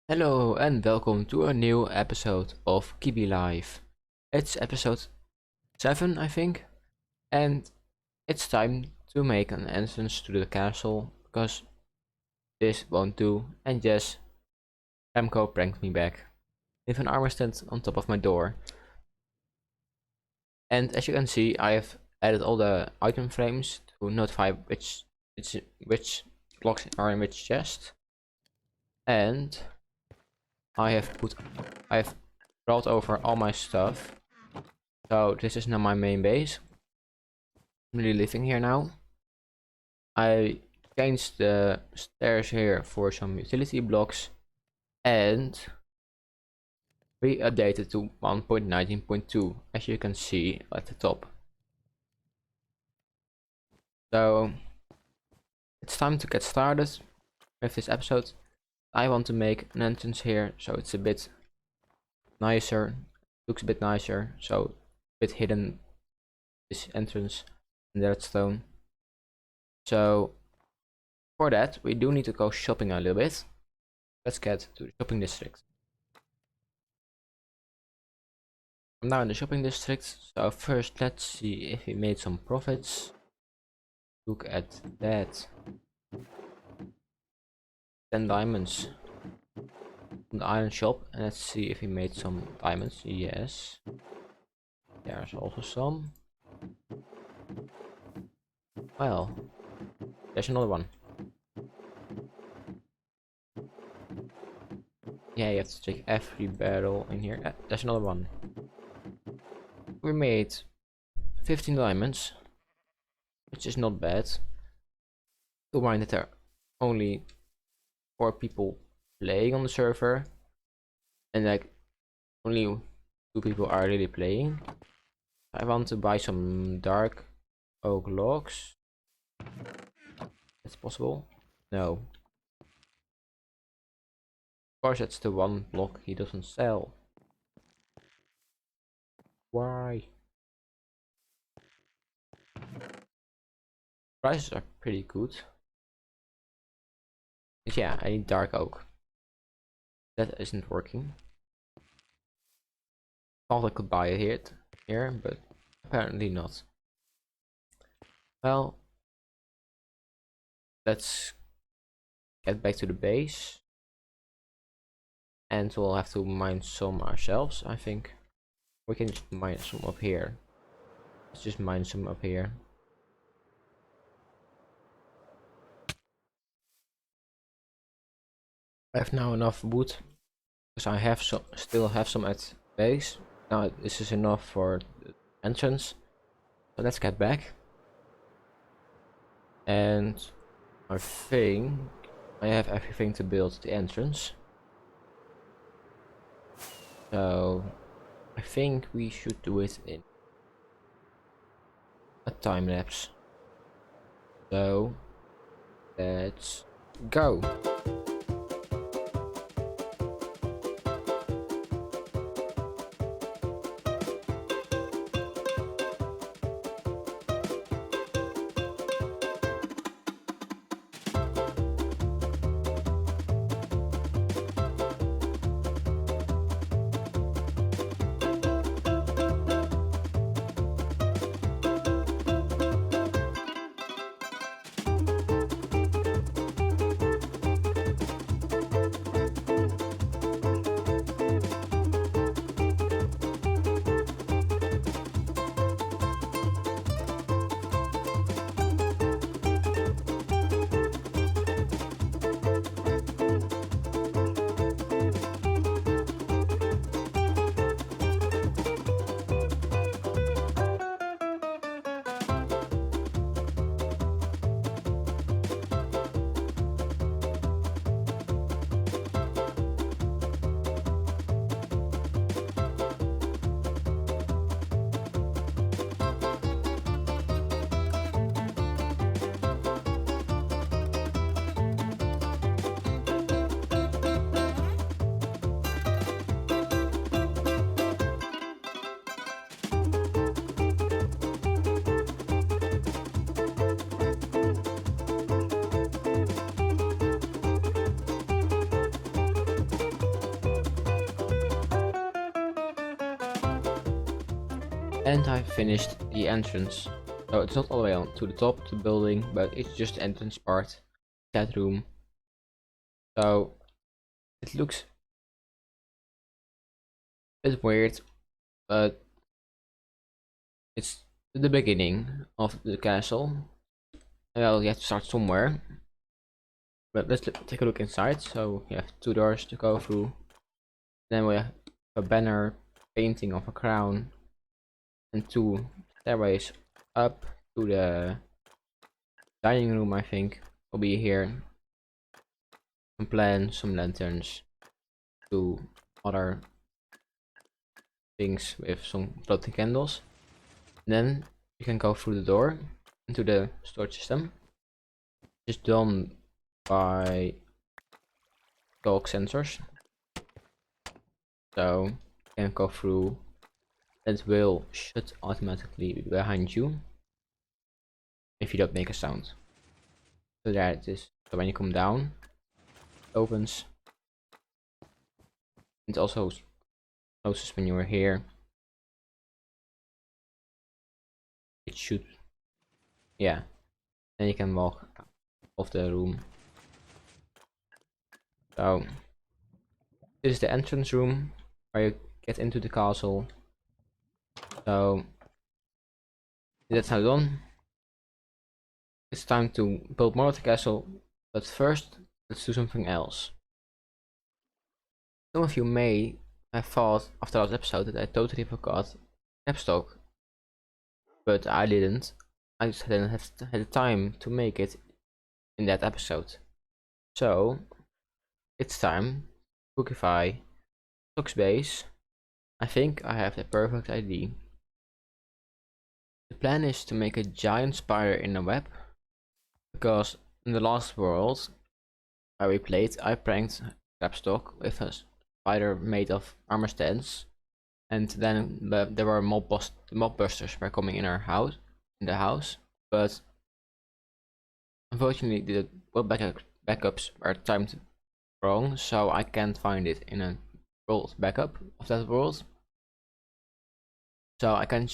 Hello and welcome to a new episode of KiwiLife. It's episode 7, I think, and it's time to make an entrance to the castle because this won't do. And yes, Remco pranked me back with an armor stand on top of my door. And as you can see, I have added all the item frames to notify which blocks are in which chest, and I have brought over all my stuff. So this is now my main base. I'm really living here now. I changed the stairs here for some utility blocks, and we updated to 1.19.2 as you can see at the top. So it's time to get started with this episode. I want to make an entrance here so it's a bit nicer, looks a bit nicer, so a bit hidden, this entrance in the redstone. So for that we do need to go shopping a little bit. Let's get to the shopping district. I'm now in the shopping district, so first let's see if we made some profits. Look at that. 10 diamonds from the iron shop, and let's see if we made some diamonds. Yes, there's also some. Well, there's another one. Yeah, you have to check every barrel in here. There's another one. We made 15 diamonds, which is not bad. Keep in mind that there are only 4 people playing on the server, and like only 2 people are really playing. I want to buy some dark oak logs. That's possible? No. Of course, that's the one block he doesn't sell. Why? Prices are pretty good. But yeah, I need dark oak. That isn't working. Thought I could buy it here, but apparently not. Well, let's get back to the base. And we'll have to mine some ourselves, I think. We can just mine some up here. Let's just mine some up here. I have now enough wood because I have still have some at base. Now this is enough for the entrance. So let's get back. And I think I have everything to build the entrance. So I think we should do it in a time lapse. So let's go. And I finished the entrance. So it's not all the way on to the top of the building, but it's just the entrance part, that room. So it looks a bit weird, but it's the beginning of the castle. Well, you have to start somewhere. But let's take a look inside. So you have 2 doors to go through. Then we have a banner painting of a crown and 2 stairways up to the dining room. I think will be here. Some plants, some lanterns, 2 other things with some floating candles. And then you can go through the door into the storage system. It's done by dog sensors. So you can go through. It will shut automatically behind you if you don't make a sound. So there it is. So when you come down, it opens. It also closes when you are here. It should, yeah. Then you can walk off the room. So this is the entrance room where you get into the castle. So that's now done. It's time to build more of the castle, but first let's do something else. Some of you may have thought after last episode that I totally forgot capstock, but I didn't. I just didn't have the time to make it in that episode. So it's time to cookify Stock's base. I think I have the perfect idea. The plan is to make a giant spider in a web, because in the last world where we played, I pranked Capstock with a spider made of armor stands, and then there were mob busters were coming in our house, but unfortunately the world backups were timed wrong, so I can't find it in a world backup of that world. So I can't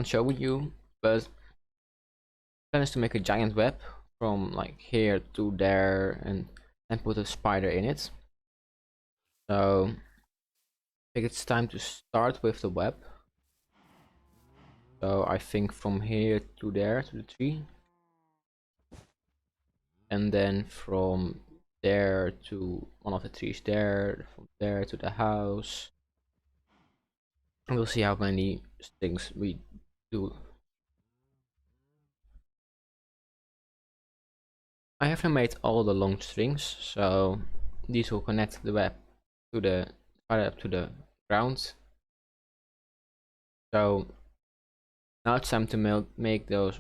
show you, but the plan is to make a giant web from like here to there and put a spider in it. So I think it's time to start with the web. So I think from here to there to the tree, and then from there to one of the trees there, from there to the house. And we'll see how many things we do. I have now made all the long strings, so these will connect the web to the up to the ground. So now it's time to make those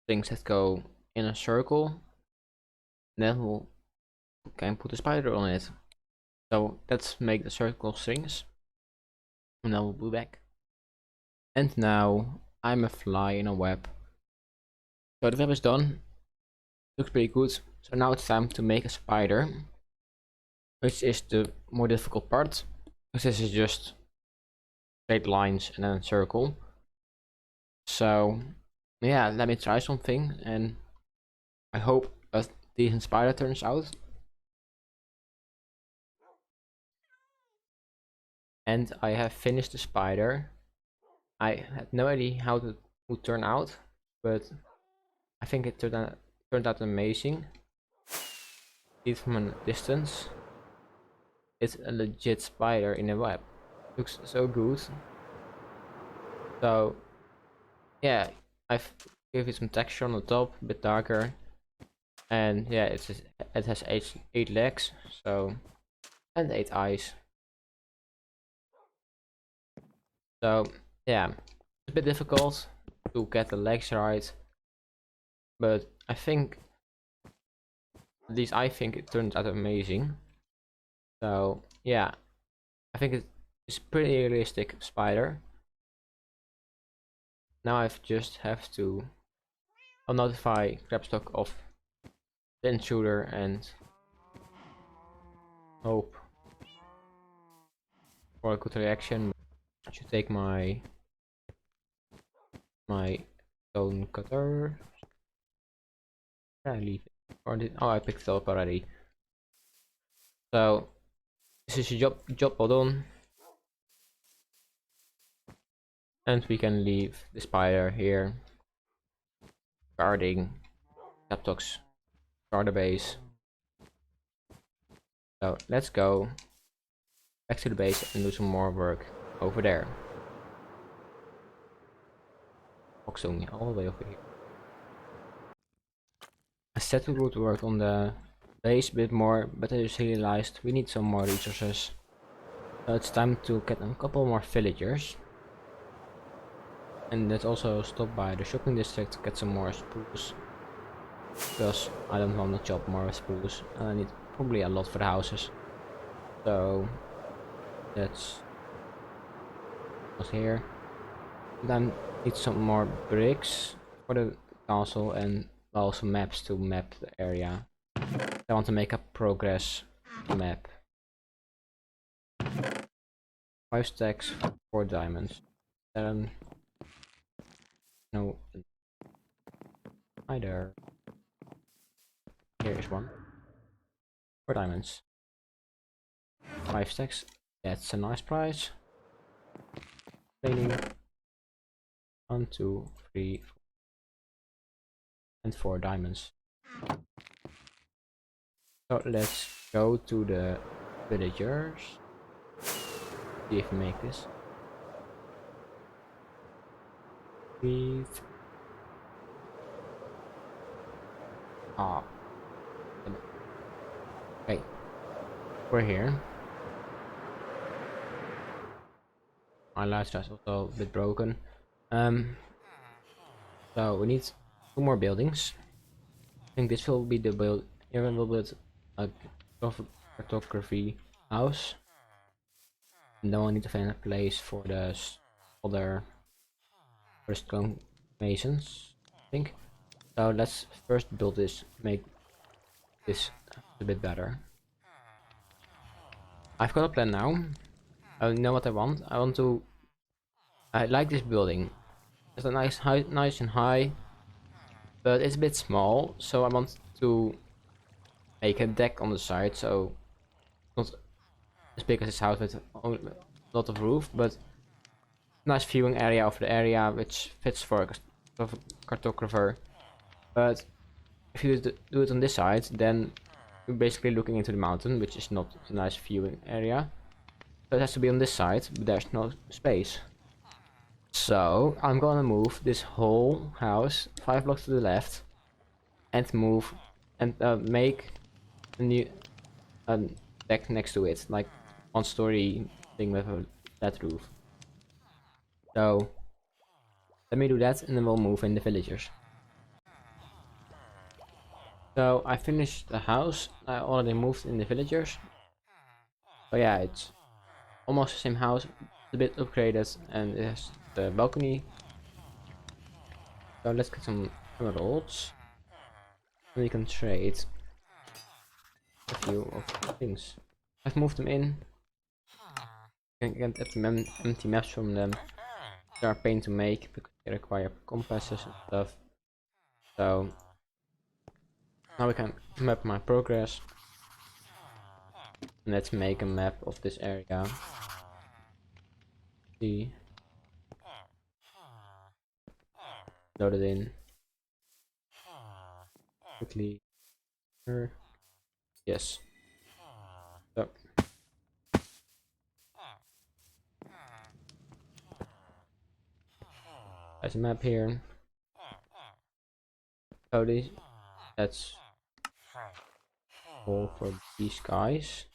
strings that go in a circle. And then we'll can put a spider on it. So let's make the circle strings, and then we'll be back. And now I'm a fly in a web. So the web is done. Looks pretty good. So now it's time to make a spider, which is the more difficult part, because this is just straight lines and then a circle. So yeah, let me try something, and I hope a decent spider turns out. And I have finished the spider. I had no idea how it would turn out, but I think it turned out amazing. See it from a distance. It's a legit spider in a web. Looks so good. So yeah, I've given it some texture on the top, a bit darker, and yeah, it has eight legs, so, and 8 eyes. So yeah, it's a bit difficult to get the legs right, but I think, at least I think it turns out amazing. So yeah, I think it's pretty realistic spider. Now I've just have to notify Crabstock of the intruder and hope for a good reaction. I should take my my stone cutter. Where did I leave it? Or did oh I picked it up already. So this is job well done. And we can leave the spider here guarding Captox starter base. So let's go back to the base and do some more work over there. Oxonia all the way over here. I said we would work on the base a bit more, but I just realized we need some more resources. So it's time to get a couple more villagers. And let's also stop by the shopping district to get some more spruce. Because I don't want to chop more spruce. I need probably a lot for the houses. So that's what's here. Then need some more bricks for the castle and also maps to map the area. I want to make a progress map. 5 stacks, 4 diamonds. 7. No. Either. Here is 1. 4 diamonds. 5 stacks. That's a nice price. Training. 1, 2, 3, 4. And 4 diamonds. So let's go to the villagers. See if we make this. Breathe. Ah. Okay. We're here. My lifestyle is also a bit broken. So we need 2 more buildings. I think this will be the build. Here we'll build a cartography house. And then we'll need to find a place for the other stone masons, I think. So let's first build this, make this a bit better. I've got a plan now. I know what I want. I like this building. It's a nice and high, but it's a bit small. So I want to make a deck on the side, so not as big as this house with a lot of roof, but nice viewing area of the area, which fits for a cartographer. But if you do it on this side, then you're basically looking into the mountain, which is not a nice viewing area. So it has to be on this side, but there's no space. So I'm gonna move this whole house 5 blocks to the left, and move and make a new deck next to it, like 1-story thing with a flat roof. So let me do that, and then we'll move in the villagers. So I finished the house. I already moved in the villagers. So yeah, it's almost the same house, a bit upgraded, and it has the balcony. So let's get some emeralds. And we can trade a few of things. I've moved them in. You can get empty maps from them. They are a pain to make because they require compasses and stuff. So now we can map my progress. And let's make a map of this area. See. Load it in. Quickly. Yes. So there's a map here. So that's all for these guys.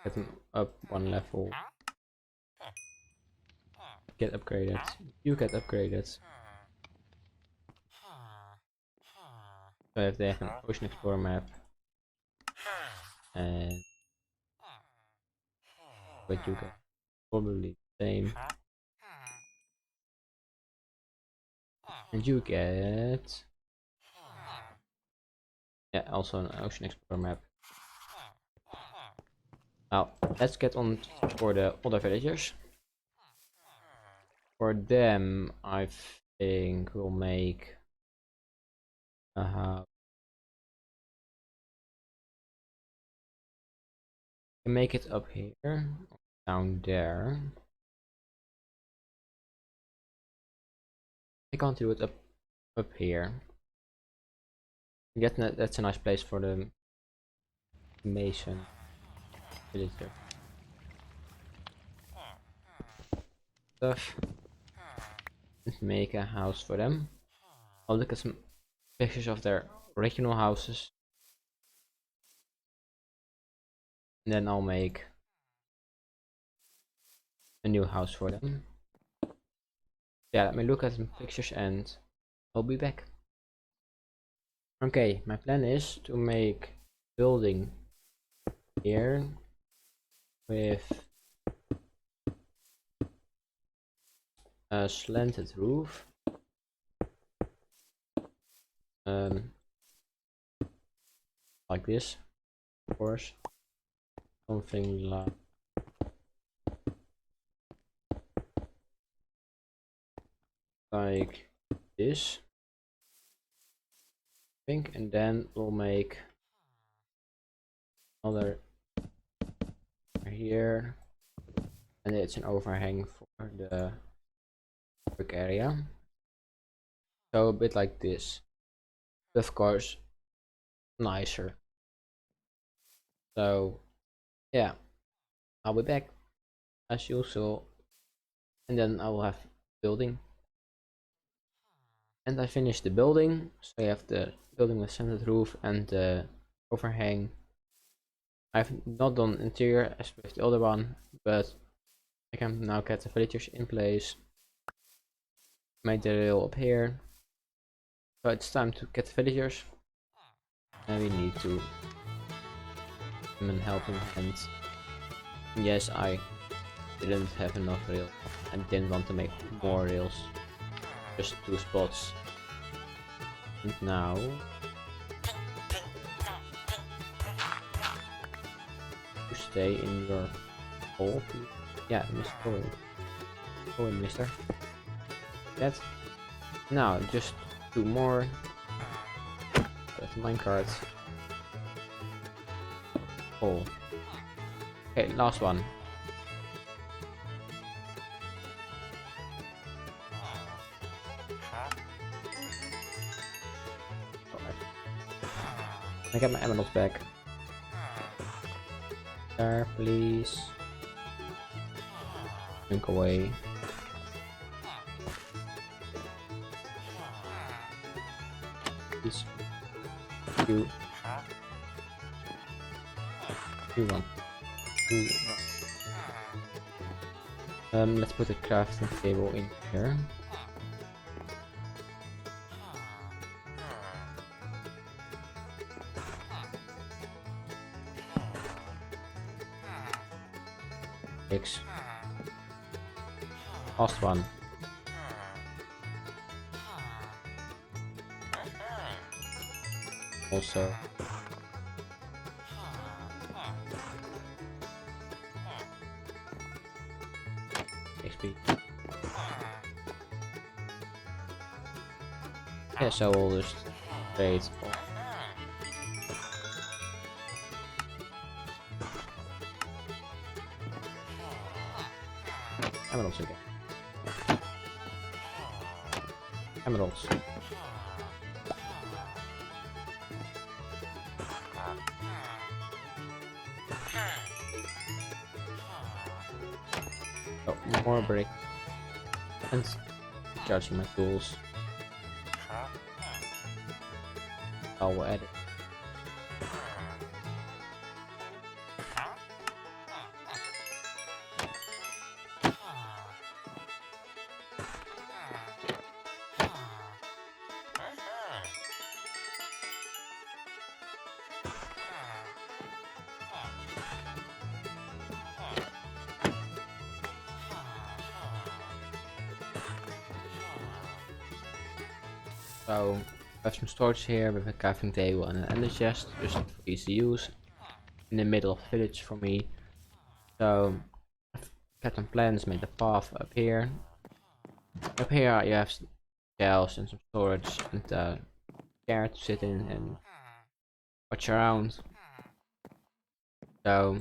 Get them up 1 level. Get upgraded. You get upgraded. So if they have an Ocean Explorer map, and but you get probably the same, and you get also an Ocean Explorer map. Now let's get on for the other villagers. For them, I've think we'll make a house. We can make it up here, down there. I can't do it up here. That's a nice place for the mason villager stuff. And make a house for them. I'll look at some pictures of their original houses. And then I'll make a new house for them. Yeah, let me look at some pictures and I'll be back. Okay, my plan is to make building here with a slanted roof. Like this, of course. Something like this. I think, and then we'll make another here, and it's an overhang for the brick area. So a bit like this, but of course nicer. So yeah, I'll be back as usual, and then I will have building. And I finished the building, so I have the building with slanted roof and the overhang. I've not done interior as with the other one, but I can now get the villagers in place. Made the rail up here. So it's time to get the villagers. And we need to give them a helping hand. Yes, I didn't have enough rail and didn't want to make more rails. Just 2 spots. And now you stay in your hole. Yeah, Mr. Go in, mister. That. Now just 2 more. That's minecart. Oh. Okay, last one. I get my emeralds back. There, please. Drink away. Please. 2. 2, 1. 2. Let's put a crafting table in here. Six. Last one. Also. XP. Yeah, so we'll just trade. Emeralds again. Emeralds. Oh, more brick. And charging my tools. I will add it. So I have some storage here with a crafting table and an ender chest, just for easy use, in the middle of the village for me. So I've got some plans, made a path up here. Up here you have shelves and some storage and a chair to sit in and watch around. So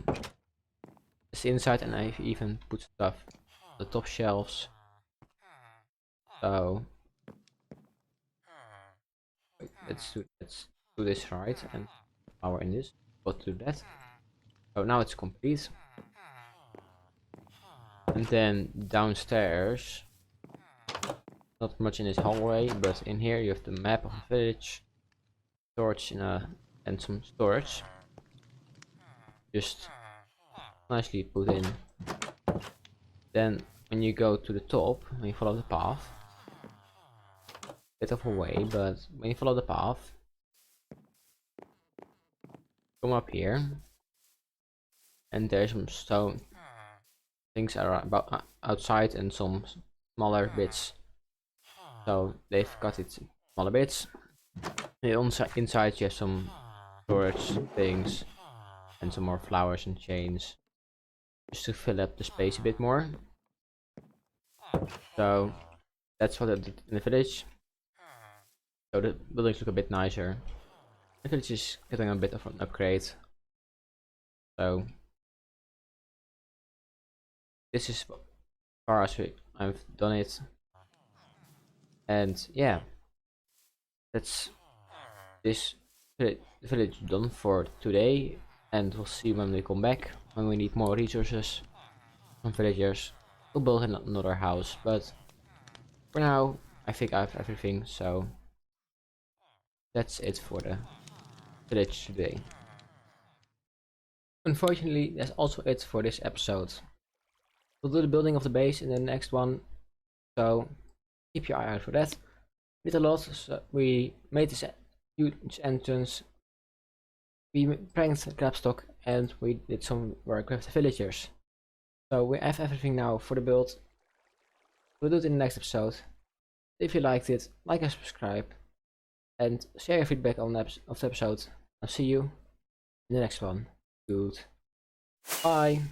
it's inside, and I've even put stuff on the top shelves. So wait, let's do this right and power in this. Got to do that. So now it's complete. And then downstairs, not much in this hallway, but in here you have the map of the village, storage and some storage. Just nicely put in. Then when you go to the top, when you follow the path, bit of a way, but when you follow the path, come up here, and there's some stone things are about outside and some smaller bits. So they've cut it smaller bits. And inside you have some storage things and some more flowers and chains, just to fill up the space a bit more. So that's what I did in the village. So the buildings look a bit nicer. The village is getting a bit of an upgrade. So this is as far as I've done it. And yeah, that's this village done for today. And we'll see when we come back, when we need more resources from villagers. We'll build another house, but for now I think I have everything, so that's it for the village today. Unfortunately, that's also it for this episode. We'll do the building of the base in the next one, so keep your eye out for that. We did a lot, so we made this huge entrance, we pranked Grabstock, and we did some work with the villagers. So we have everything now for the build. We'll do it in the next episode. If you liked it, like and subscribe, and share your feedback on the episode. I'll see you in the next one. Goodbye.